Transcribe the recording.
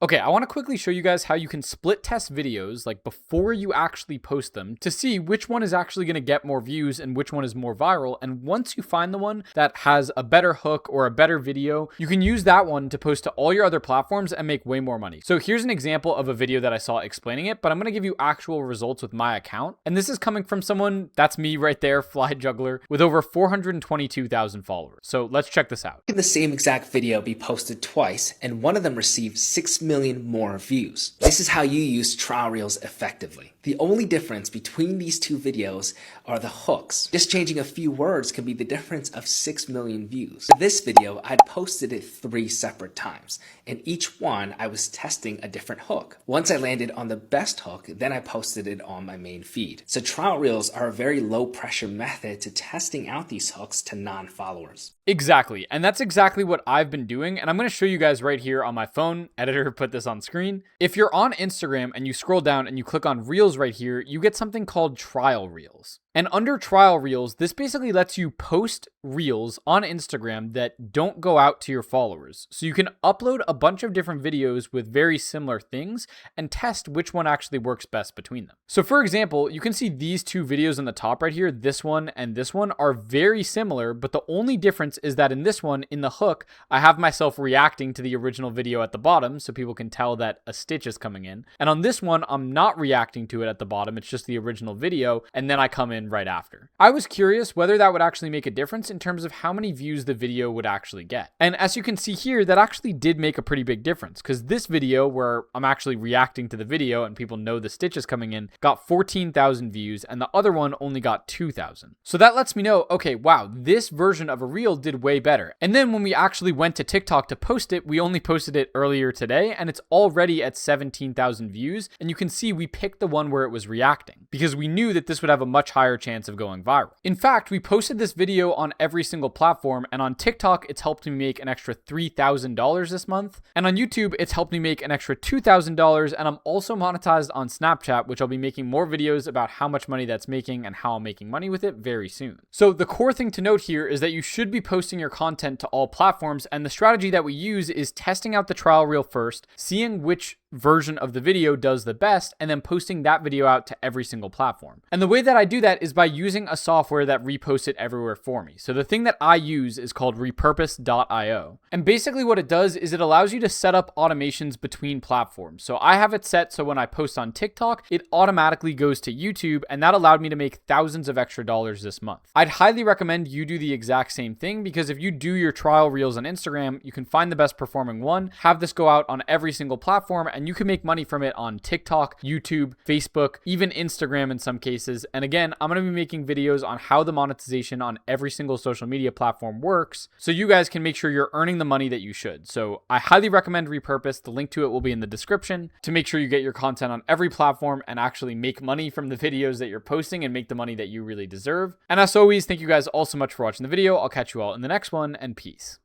Okay, I want to quickly show you guys how you can split test videos like before you actually post them to see which one is actually going to get more views and which one is more viral. And once you find the one that has a better hook or a better video, you can use that one to post to all your other platforms and make way more money. So here's an example of a video that I saw explaining it, but I'm going to give you actual results with my account. And this is coming from someone, that's me right there, Fly Juggler, with over 422,000 followers. So let's check this out. Can the same exact video be posted twice and one of them received 6 million more views? This is how you use trial reels effectively. The only difference between these two videos are the hooks. Just changing a few words can be the difference of 6 million views. For this video, I'd posted it 3 separate times, and each one I was testing a different hook. Once I landed on the best hook, then I posted it on my main feed. So trial reels are a very low pressure method to testing out these hooks to non-followers. Exactly. And that's exactly what I've been doing. And I'm going to show you guys right here on my phone. Editor put this on screen. If you're on Instagram and you scroll down and you click on Reels right here, you get something called Trial Reels. And under Trial Reels, this basically lets you post reels on Instagram that don't go out to your followers. So you can upload a bunch of different videos with very similar things and test which one actually works best between them. So for example, you can see these two videos on the top right here, this one and this one are very similar, but the only difference is that in this one, in the hook, I have myself reacting to the original video at the bottom so people can tell that a stitch is coming in. And on this one, I'm not reacting to it at the bottom. It's just the original video. And then I come in right after. I was curious whether that would actually make a difference in terms of how many views the video would actually get. And as you can see here, that actually did make a pretty big difference because this video where I'm actually reacting to the video and people know the stitch is coming in got 14,000 views and the other one only got 2,000. So that lets me know, okay, wow, this version of a reel did way better. And then when we actually went to TikTok to post it, we only posted it earlier today and it's already at 17,000 views. And you can see we picked the one where it was reacting because we knew that this would have a much higher chance of going viral. In fact, we posted this video on every single platform, and on TikTok, it's helped me make an extra $3,000 this month. And on YouTube, it's helped me make an extra $2,000. And I'm also monetized on Snapchat, which I'll be making more videos about how much money that's making and how I'm making money with it very soon. So the core thing to note here is that you should be posting your content to all platforms. And the strategy that we use is testing out the trial reel first, seeing which version of the video does the best, and then posting that video out to every single platform. And the way that I do that is by using a software that reposts it everywhere for me. So the thing that I use is called repurpose.io. And basically what it does is it allows you to set up automations between platforms. So I have it set so when I post on TikTok, it automatically goes to YouTube, and that allowed me to make thousands of extra dollars this month. I'd highly recommend you do the exact same thing because if you do your trial reels on Instagram, you can find the best performing one, have this go out on every single platform, and you can make money from it on TikTok, YouTube, Facebook, even Instagram in some cases. And again, I'm going to be making videos on how the monetization on every single social media platform works so you guys can make sure you're earning the money that you should. So I highly recommend Repurpose. The link to it will be in the description to make sure you get your content on every platform and actually make money from the videos that you're posting and make the money that you really deserve. And as always, thank you guys all so much for watching the video. I'll catch you all in the next one, and peace.